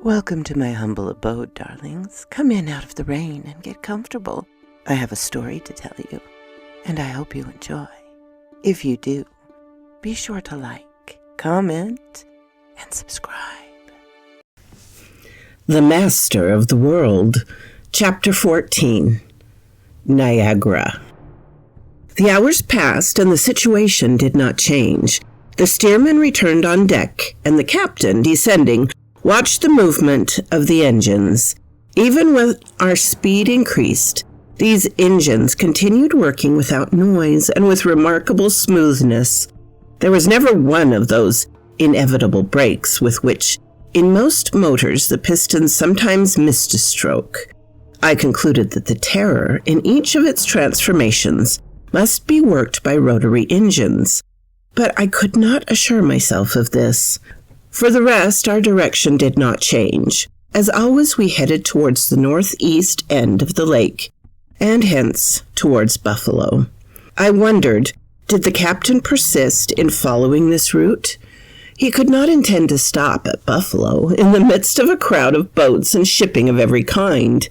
Welcome to my humble abode, darlings. Come in out of the rain and get comfortable. I have a story to tell you, and I hope you enjoy. If you do, be sure to like, comment, and subscribe. The Master of the World, Chapter 14, Niagara. The hours passed, and the situation did not change. The steerman returned on deck, and the captain, descending, watched the movement of the engines. Even when our speed increased, these engines continued working without noise and with remarkable smoothness. There was never one of those inevitable breaks with which, in most motors, the pistons sometimes missed a stroke. I concluded that the Terror, in each of its transformations, must be worked by rotary engines. But I could not assure myself of this. For the rest, our direction did not change. As always, we headed towards the northeast end of the lake, and hence towards Buffalo. I wondered, did the captain persist in following this route? He could not intend to stop at Buffalo, in the midst of a crowd of boats and shipping of every kind.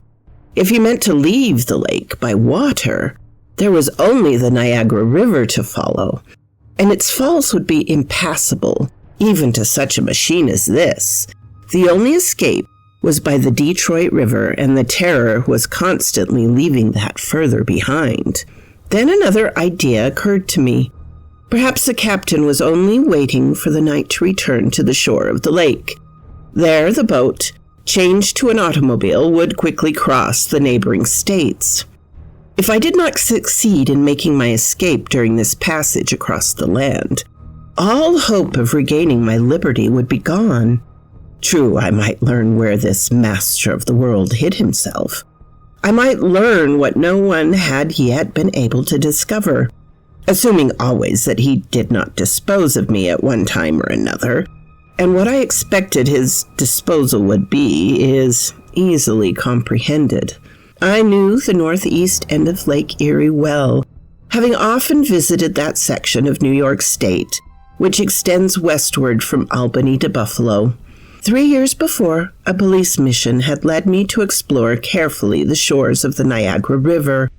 If he meant to leave the lake by water, there was only the Niagara River to follow, and its falls would be impassable, even to such a machine as this. The only escape was by the Detroit River, and the Terror was constantly leaving that further behind. Then another idea occurred to me. Perhaps the captain was only waiting for the night to return to the shore of the lake. There, the boat, changed to an automobile, would quickly cross the neighboring states. If I did not succeed in making my escape during this passage across the land, all hope of regaining my liberty would be gone. True, I might learn where this master of the world hid himself. I might learn what no one had yet been able to discover, assuming always that he did not dispose of me at one time or another, and what I expected his disposal would be is easily comprehended. I knew the northeast end of Lake Erie well, having often visited that section of New York State, which extends westward from Albany to Buffalo. 3 years before, a police mission had led me to explore carefully the shores of the Niagara River,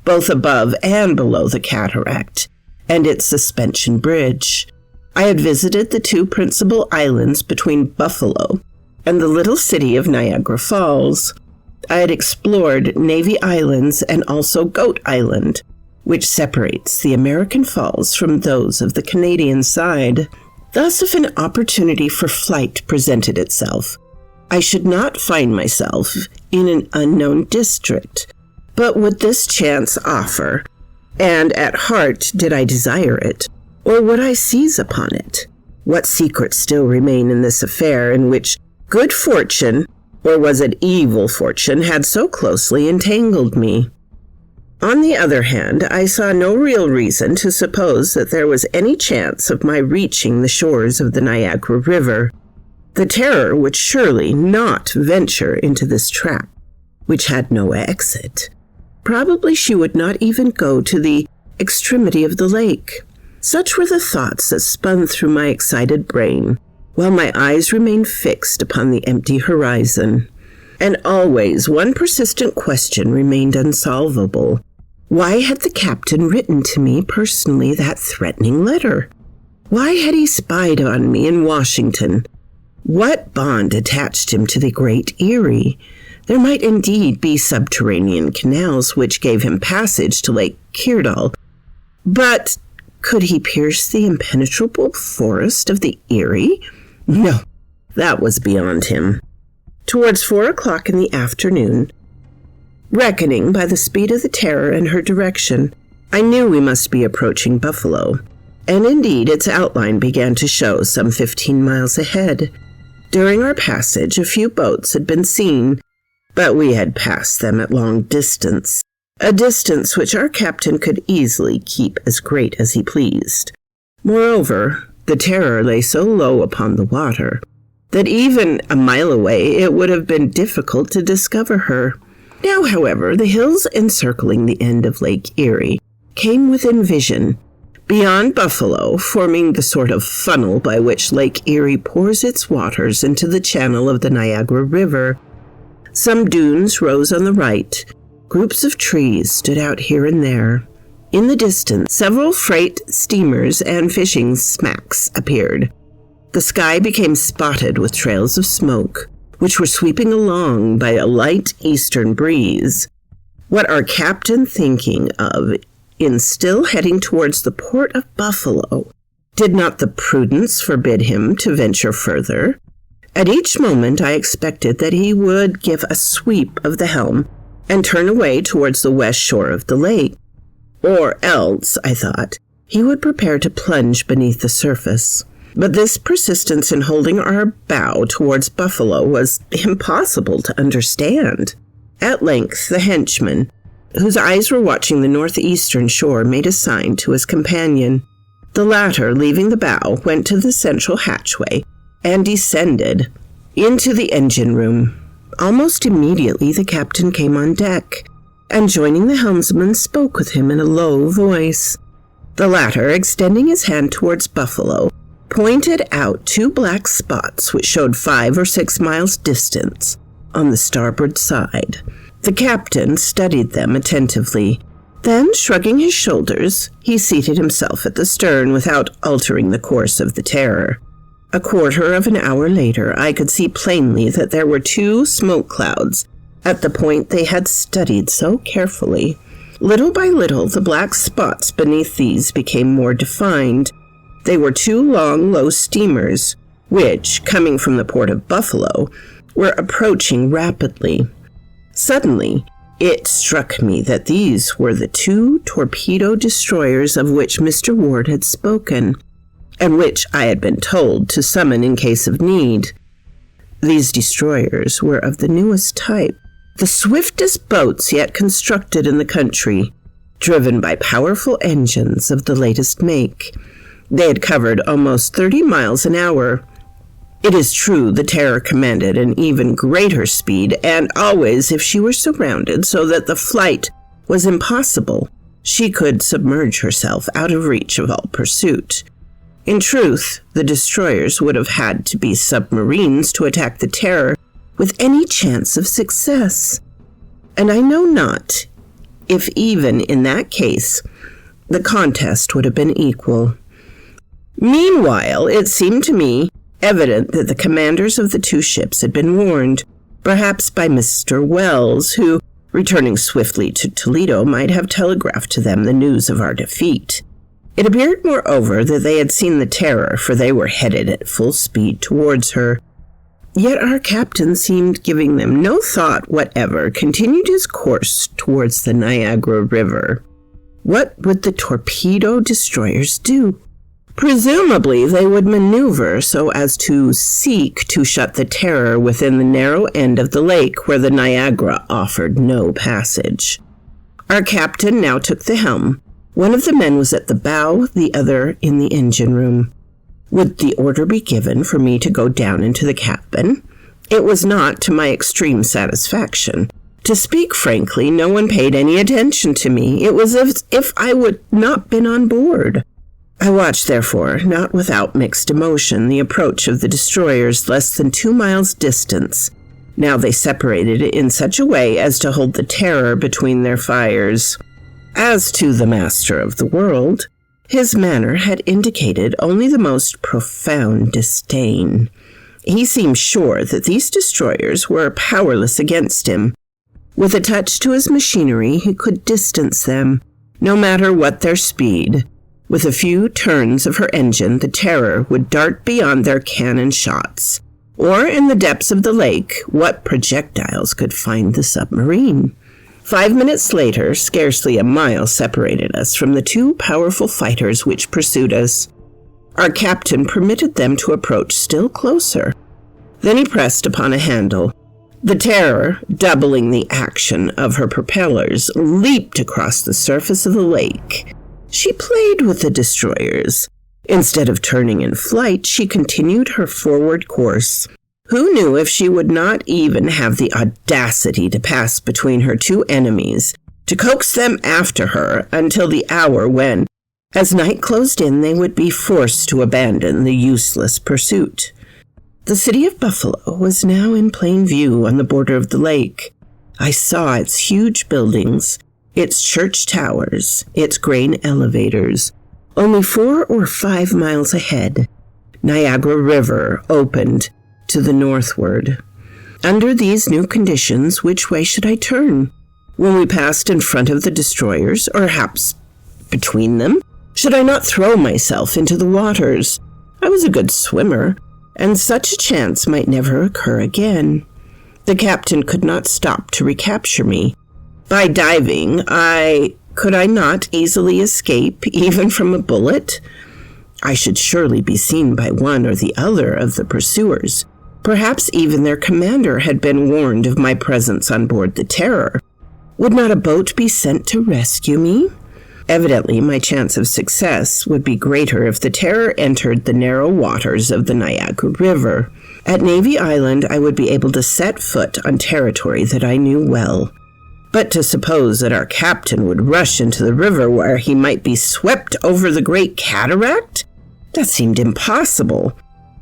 both above and below the cataract, and its suspension bridge. I had visited the two principal islands between Buffalo and the little city of Niagara Falls. I had explored Navy Islands and also Goat Island, which separates the American Falls from those of the Canadian side. Thus, if an opportunity for flight presented itself, I should not find myself in an unknown district. But would this chance offer, and at heart did I desire it, or would I seize upon it? What secrets still remain in this affair in which good fortune, or was it evil fortune, had so closely entangled me? On the other hand, I saw no real reason to suppose that there was any chance of my reaching the shores of the Niagara River. The Terror would surely not venture into this trap, which had no exit. Probably she would not even go to the extremity of the lake. Such were the thoughts that spun through my excited brain, while my eyes remained fixed upon the empty horizon. And always one persistent question remained unsolvable. Why had the captain written to me personally that threatening letter? Why had he spied on me in Washington? What bond attached him to the Great Erie? There might indeed be subterranean canals which gave him passage to Lake Kirdall, but could he pierce the impenetrable forest of the Erie? No, that was beyond him. Towards 4 o'clock in the afternoon, reckoning by the speed of the Terror and her direction, I knew we must be approaching Buffalo, and indeed its outline began to show some 15 miles ahead. During our passage, a few boats had been seen, but we had passed them at long distance, a distance which our captain could easily keep as great as he pleased. Moreover, the Terror lay so low upon the water that even a mile away it would have been difficult to discover her. Now, however, the hills encircling the end of Lake Erie came within vision, Beyond Buffalo, forming the sort of funnel by which Lake Erie pours its waters into the channel of the Niagara River, some dunes rose on the right. Groups of trees stood out here and there. In the distance, several freight steamers and fishing smacks appeared. The sky became spotted with trails of smoke, which were sweeping along by a light eastern breeze. What our captain thinking of in still heading towards the port of Buffalo? Did not the prudence forbid him to venture further? At each moment I expected that he would give a sweep of the helm and turn away towards the west shore of the lake. Or else, I thought, he would prepare to plunge beneath the surface. But this persistence in holding our bow towards Buffalo was impossible to understand. At length, the henchman, whose eyes were watching the northeastern shore, made a sign to his companion. The latter, leaving the bow, went to the central hatchway and descended into the engine room. Almost immediately the captain came on deck, and joining the helmsman spoke with him in a low voice. The latter, extending his hand towards Buffalo, pointed out 2 black spots which showed 5 or 6 miles distance on the starboard side. The captain studied them attentively. Then, shrugging his shoulders, he seated himself at the stern without altering the course of the Terror. A quarter of an hour later, I could see plainly that there were 2 smoke clouds at the point they had studied so carefully. Little by little, the black spots beneath these became more defined. They were 2 long, low steamers, which, coming from the port of Buffalo, were approaching rapidly. Suddenly, it struck me that these were the 2 torpedo destroyers of which Mr. Ward had spoken, and which I had been told to summon in case of need. These destroyers were of the newest type, the swiftest boats yet constructed in the country, driven by powerful engines of the latest make. They had covered almost 30 miles an hour. It is true the Terror commanded an even greater speed, and always, if she were surrounded so that the flight was impossible, she could submerge herself out of reach of all pursuit. In truth, the destroyers would have had to be submarines to attack the Terror with any chance of success. And I know not if even in that case the contest would have been equal. Meanwhile, it seemed to me evident that the commanders of the 2 ships had been warned, perhaps by Mr. Wells, who, returning swiftly to Toledo, might have telegraphed to them the news of our defeat. It appeared, moreover, that they had seen the Terror, for they were headed at full speed towards her. Yet our captain seemed giving them no thought whatever, continued his course towards the Niagara River. What would the torpedo destroyers do? Presumably they would maneuver so as to seek to shut the Terror within the narrow end of the lake where the Niagara offered no passage. Our captain now took the helm. One of the men was at the bow, the other in the engine room. Would the order be given for me to go down into the cabin? It was not to my extreme satisfaction. To speak frankly, no one paid any attention to me. It was as if I would not been on board. I watched, therefore, not without mixed emotion, the approach of the destroyers less than 2 miles distance. Now they separated in such a way as to hold the Terror between their fires. As to the master of the world, his manner had indicated only the most profound disdain. He seemed sure that these destroyers were powerless against him. With a touch to his machinery, he could distance them, no matter what their speed. With a few turns of her engine, the Terror would dart beyond their cannon shots. Or, in the depths of the lake, what projectiles could find the submarine? 5 minutes later, scarcely a mile separated us from the 2 powerful fighters which pursued us. Our captain permitted them to approach still closer. Then he pressed upon a handle. The Terror, doubling the action of her propellers, leaped across the surface of the lake. She played with the destroyers. Instead of turning in flight, she continued her forward course. Who knew if she would not even have the audacity to pass between her 2 enemies, to coax them after her until the hour when, As night closed in, they would be forced to abandon the useless pursuit. The city of Buffalo was now in plain view on the border of the lake. I saw its huge buildings, its church towers, its grain elevators. Only 4 or 5 miles ahead, Niagara River opened to the northward. Under these new conditions, which way should I turn? When we passed in front of the destroyers, or perhaps between them? Should I not throw myself into the waters? I was a good swimmer, and such a chance might never occur again. The captain could not stop to recapture me. By diving, could I not easily escape, even from a bullet? I should surely be seen by one or the other of the pursuers. Perhaps even their commander had been warned of my presence on board the Terror. Would not a boat be sent to rescue me? Evidently, my chance of success would be greater if the Terror entered the narrow waters of the Niagara River. At Navy Island, I would be able to set foot on territory that I knew well. But to suppose that our captain would rush into the river where he might be swept over the Great Cataract? That seemed impossible.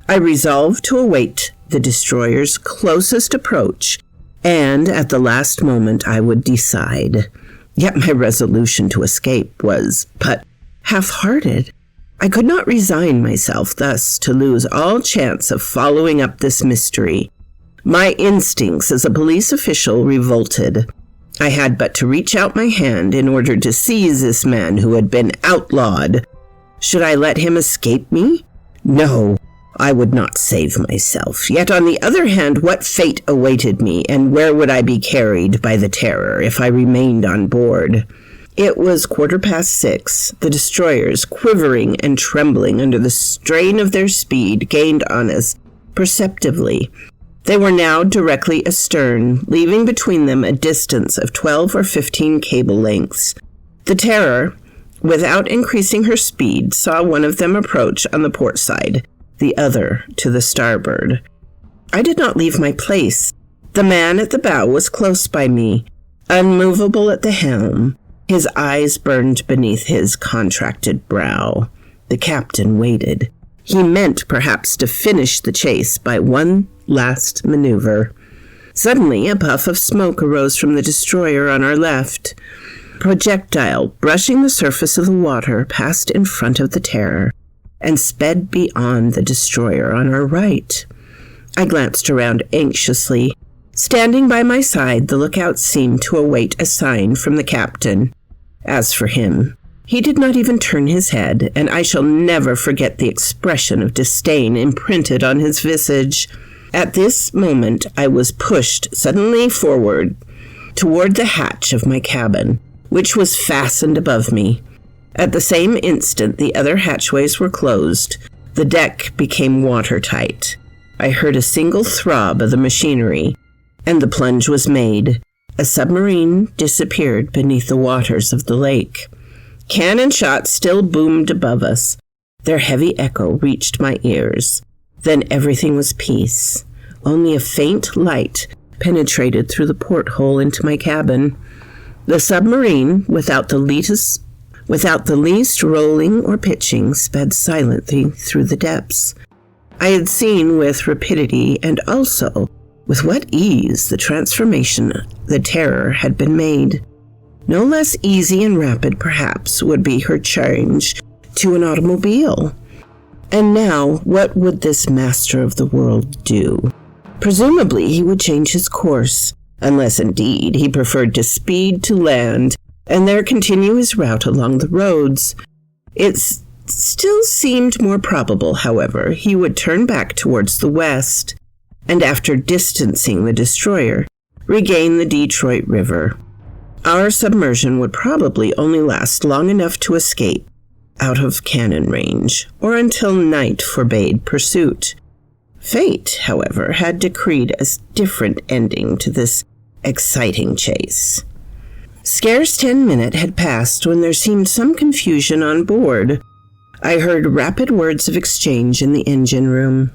I resolved to await the destroyer's closest approach, and at the last moment I would decide. Yet my resolution to escape was but half-hearted. I could not resign myself thus to lose all chance of following up this mystery. My instincts as a police official revolted. I had but to reach out my hand in order to seize this man who had been outlawed. Should I let him escape me? No, I would not save myself. Yet on the other hand, what fate awaited me, and where would I be carried by the Terror if I remained on board? It was 6:15. The destroyers, quivering and trembling under the strain of their speed, gained on us perceptibly. They were now directly astern, leaving between them a distance of 12 or 15 cable lengths. The Terror, without increasing her speed, saw one of them approach on the port side, the other to the starboard. I did not leave my place. The man at the bow was close by me, unmovable at the helm. His eyes burned beneath his contracted brow. The captain waited. He meant perhaps to finish the chase by one last maneuver. Suddenly, a puff of smoke arose from the destroyer on our left. A projectile, brushing the surface of the water, passed in front of the Terror and sped beyond the destroyer on our right. I glanced around anxiously. Standing by my side, the lookout seemed to await a sign from the captain. As for him, he did not even turn his head, and I shall never forget the expression of disdain imprinted on his visage. At this moment, I was pushed suddenly forward toward the hatch of my cabin, which was fastened above me. At the same instant, the other hatchways were closed. The deck became watertight. I heard a single throb of the machinery, and the plunge was made. A submarine disappeared beneath the waters of the lake. Cannon shots still boomed above us. Their heavy echo reached my ears. Then everything was peace. Only a faint light penetrated through the porthole into my cabin. The submarine, without the least rolling or pitching, sped silently through the depths. I had seen with rapidity and also with what ease the transformation the Terror had been made. No less easy and rapid, perhaps, would be her change to an automobile. And now, what would this master of the world do? Presumably, he would change his course, unless indeed he preferred to speed to land and there continue his route along the roads. It still seemed more probable, however, he would turn back towards the west, and after distancing the destroyer, regain the Detroit River. Our submersion would probably only last long enough to escape out of cannon range, or until night forbade pursuit. Fate, however, had decreed a different ending to this exciting chase. Scarce 10 minutes had passed when there seemed some confusion on board. I heard rapid words of exchange in the engine room.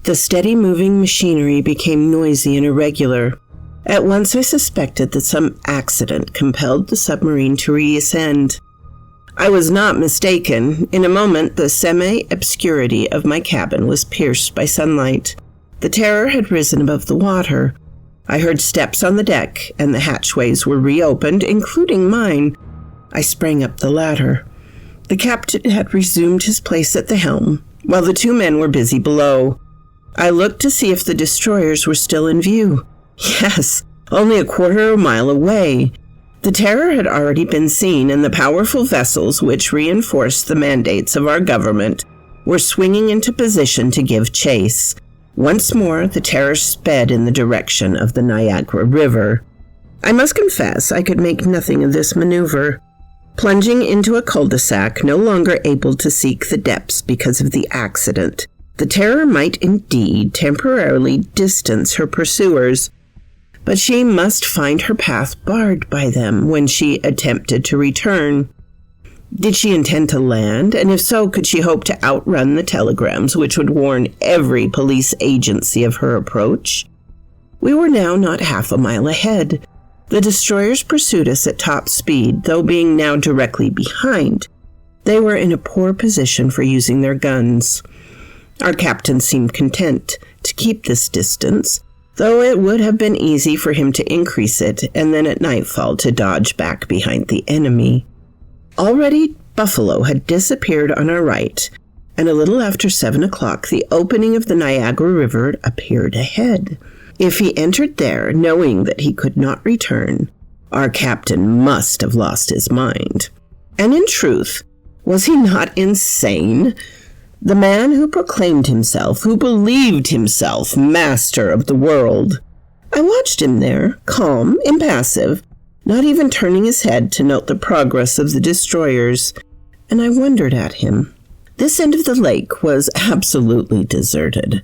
The steady moving machinery became noisy and irregular. At once I suspected that some accident compelled the submarine to reascend. I was not mistaken. In a moment, the semi-obscurity of my cabin was pierced by sunlight. The Terror had risen above the water. I heard steps on the deck, and the hatchways were reopened, including mine. I sprang up the ladder. The captain had resumed his place at the helm, while the two men were busy below. I looked to see if the destroyers were still in view. Yes, only a quarter of a mile away. The Terror had already been seen, and the powerful vessels which reinforced the mandates of our government were swinging into position to give chase. Once more, the Terror sped in the direction of the Niagara River. I must confess I could make nothing of this maneuver. Plunging into a cul-de-sac, no longer able to seek the depths because of the accident, the Terror might indeed temporarily distance her pursuers, but she must find her path barred by them when she attempted to return. Did she intend to land, and if so, could she hope to outrun the telegrams which would warn every police agency of her approach? We were now not half a mile ahead. The destroyers pursued us at top speed, though being now directly behind. They were in a poor position for using their guns. Our captain seemed content to keep this distance, though it would have been easy for him to increase it and then at nightfall to dodge back behind the enemy. Already Buffalo had disappeared on our right, and a little after 7 o'clock the opening of the Niagara River appeared ahead. If he entered there, knowing that he could not return, our captain must have lost his mind. And in truth, was he not insane? The man who proclaimed himself, who believed himself master of the world. I watched him there, calm, impassive, not even turning his head to note the progress of the destroyers, and I wondered at him. This end of the lake was absolutely deserted.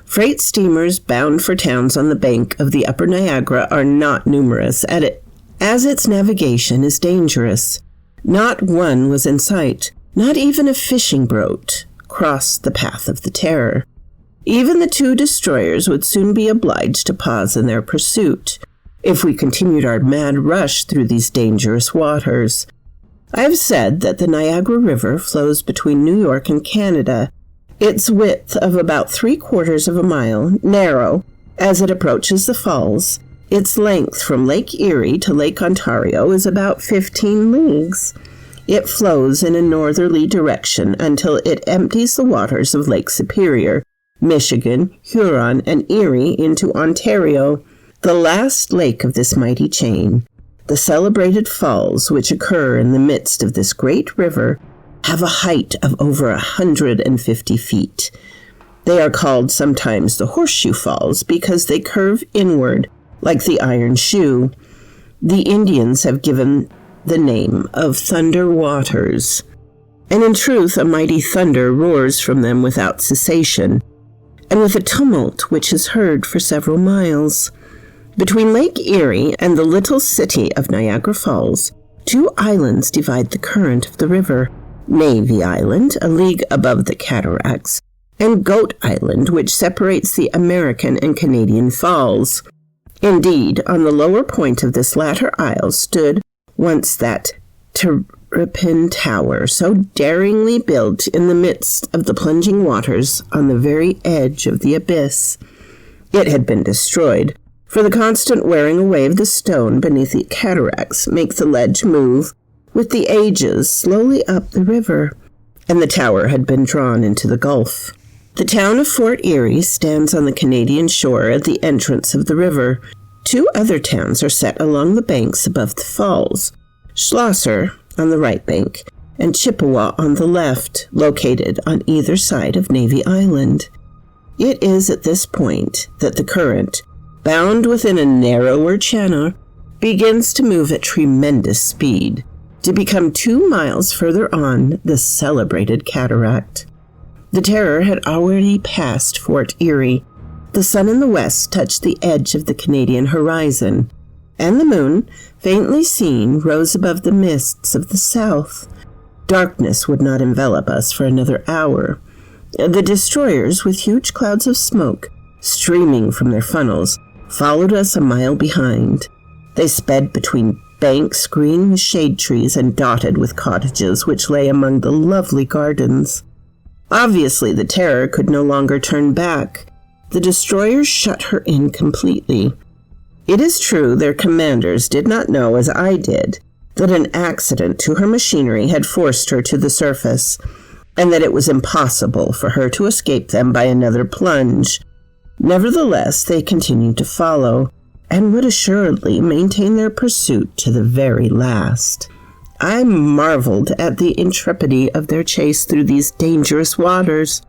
Freight steamers bound for towns on the bank of the upper Niagara are not numerous, as its navigation is dangerous. Not one was in sight. Not even a fishing boat crossed the path of the Terror. Even the two destroyers would soon be obliged to pause in their pursuit if we continued our mad rush through these dangerous waters. I have said that the Niagara River flows between New York and Canada. Its width of about 3/4 of a mile, narrow, as it approaches the falls. Its length from Lake Erie to Lake Ontario is about 15 leagues. It flows in a northerly direction until it empties the waters of Lake Superior, Michigan, Huron, and Erie into Ontario. The last lake of this mighty chain, the celebrated falls which occur in the midst of this great river, have a height of over 150 feet. They are called sometimes the Horseshoe Falls because they curve inward like the iron shoe. The Indians have given the name of Thunder Waters, and in truth a mighty thunder roars from them without cessation, and with a tumult which is heard for several miles. Between Lake Erie and the little city of Niagara Falls, two islands divide the current of the river. Navy Island, a league above the cataracts, and Goat Island, which separates the American and Canadian falls. Indeed, on the lower point of this latter isle stood once that Terrapin Tower, so daringly built in the midst of the plunging waters on the very edge of the abyss. It had been destroyed, for the constant wearing away of the stone beneath the cataracts make the ledge move with the ages slowly up the river, and the tower had been drawn into the Gulf. The town of Fort Erie stands on the Canadian shore at the entrance of the river. Two other towns are set along the banks above the falls, Schlosser on the right bank and Chippewa on the left, located on either side of Navy Island. It is at this point that the current, bound within a narrower channel, begins to move at tremendous speed, to become 2 miles further on the celebrated cataract. The Terror had already passed Fort Erie. The sun in the west touched the edge of the Canadian horizon, and the moon, faintly seen, rose above the mists of the south. Darkness would not envelop us for another hour. The destroyers, with huge clouds of smoke streaming from their funnels, followed us a mile behind. They sped between banks green with shade trees and dotted with cottages which lay among the lovely gardens. Obviously, the Terror could no longer turn back. The destroyers shut her in completely. It is true their commanders did not know, as I did, that an accident to her machinery had forced her to the surface, and that it was impossible for her to escape them by another plunge. Nevertheless, they continued to follow, and would assuredly maintain their pursuit to the very last. I marveled at the intrepidity of their chase through these dangerous waters.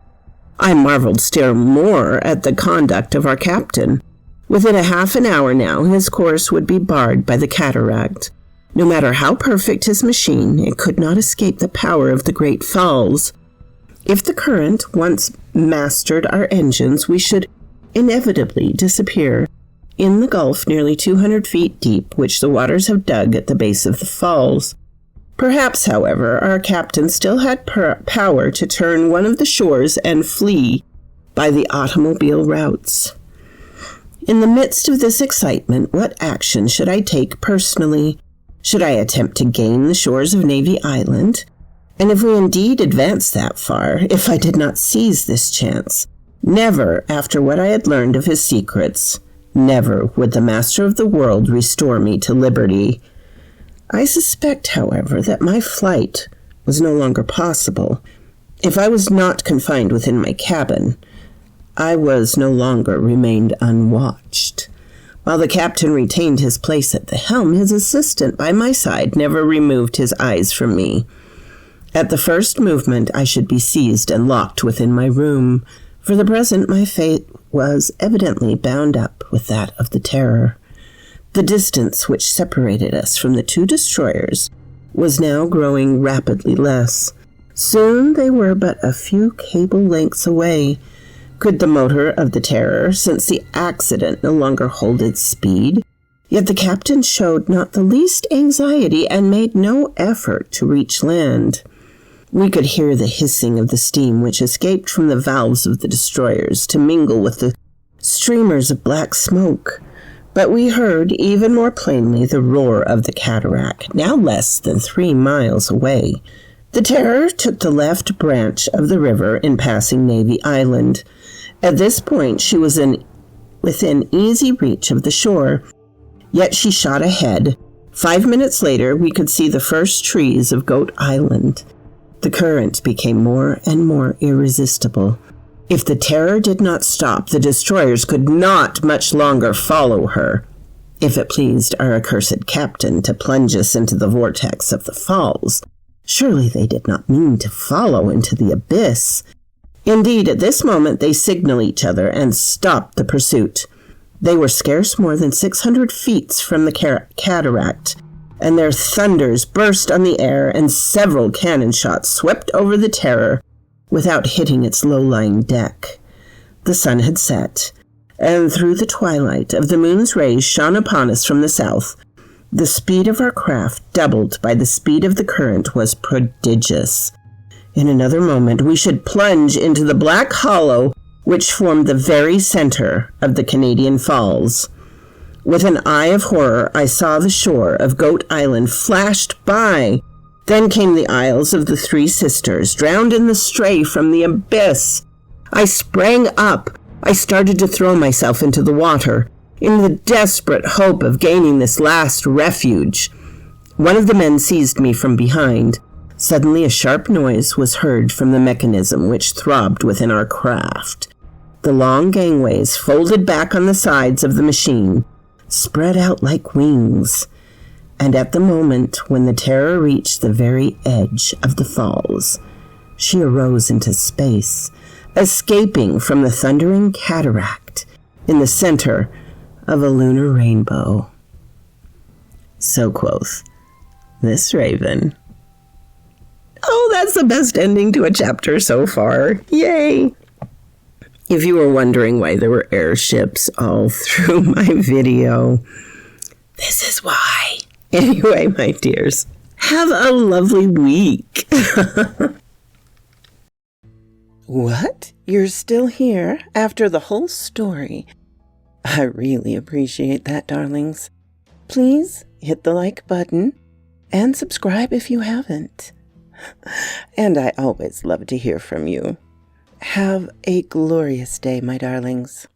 I marveled still more at the conduct of our captain. Within a half an hour now, his course would be barred by the cataract. No matter how perfect his machine, it could not escape the power of the great falls. If the current once mastered our engines, we should inevitably disappear in the gulf nearly 200 feet deep, which the waters have dug at the base of the falls. Perhaps, however, our captain still had power to turn one of the shores and flee by the automobile routes. In the midst of this excitement, what action should I take personally? Should I attempt to gain the shores of Navy Island? And if we indeed advanced that far, if I did not seize this chance, never, after what I had learned of his secrets, never would the master of the world restore me to liberty. I suspect, however, that my flight was no longer possible. If I was not confined within my cabin, I was no longer remained unwatched. While the captain retained his place at the helm, his assistant by my side never removed his eyes from me. At the first movement, I should be seized and locked within my room. For the present, my fate was evidently bound up with that of the Terror. The distance which separated us from the two destroyers was now growing rapidly less. Soon they were but a few cable lengths away. Could the motor of the Terror, since the accident, no longer hold its speed? Yet the captain showed not the least anxiety and made no effort to reach land. We could hear the hissing of the steam which escaped from the valves of the destroyers to mingle with the streamers of black smoke. But we heard even more plainly the roar of the cataract, now less than 3 miles away. The Terror took the left branch of the river in passing Navy Island. At this point, she was within easy reach of the shore, yet she shot ahead. 5 minutes later, we could see the first trees of Goat Island. The current became more and more irresistible. If the Terror did not stop, the destroyers could not much longer follow her. If it pleased our accursed captain to plunge us into the vortex of the falls, surely they did not mean to follow into the abyss. Indeed, at this moment they signaled each other and stopped the pursuit. They were scarce more than 600 feet from the cataract, and their thunders burst on the air, and several cannon shots swept over the Terror without hitting its low-lying deck. The sun had set, and through the twilight of the moon's rays shone upon us from the south. The speed of our craft, doubled by the speed of the current, was prodigious. In another moment we should plunge into the black hollow which formed the very center of the Canadian Falls. With an eye of horror, I saw the shore of Goat Island flashed by. Then came the Isles of the Three Sisters, drowned in the stray from the abyss. I sprang up. I started to throw myself into the water, in the desperate hope of gaining this last refuge. One of the men seized me from behind. Suddenly a sharp noise was heard from the mechanism which throbbed within our craft. The long gangways, folded back on the sides of the machine, spread out like wings, and at the moment when the Terror reached the very edge of the falls, she arose into space, escaping from the thundering cataract in the center of a lunar rainbow. So quoth this raven. Oh, that's the best ending to a chapter so far. Yay! If you were wondering why there were airships all through my video, this is why. Anyway, my dears, have a lovely week. What? You're still here after the whole story? I really appreciate that, darlings. Please hit the like button and subscribe if you haven't. And I always love to hear from you. Have a glorious day, my darlings.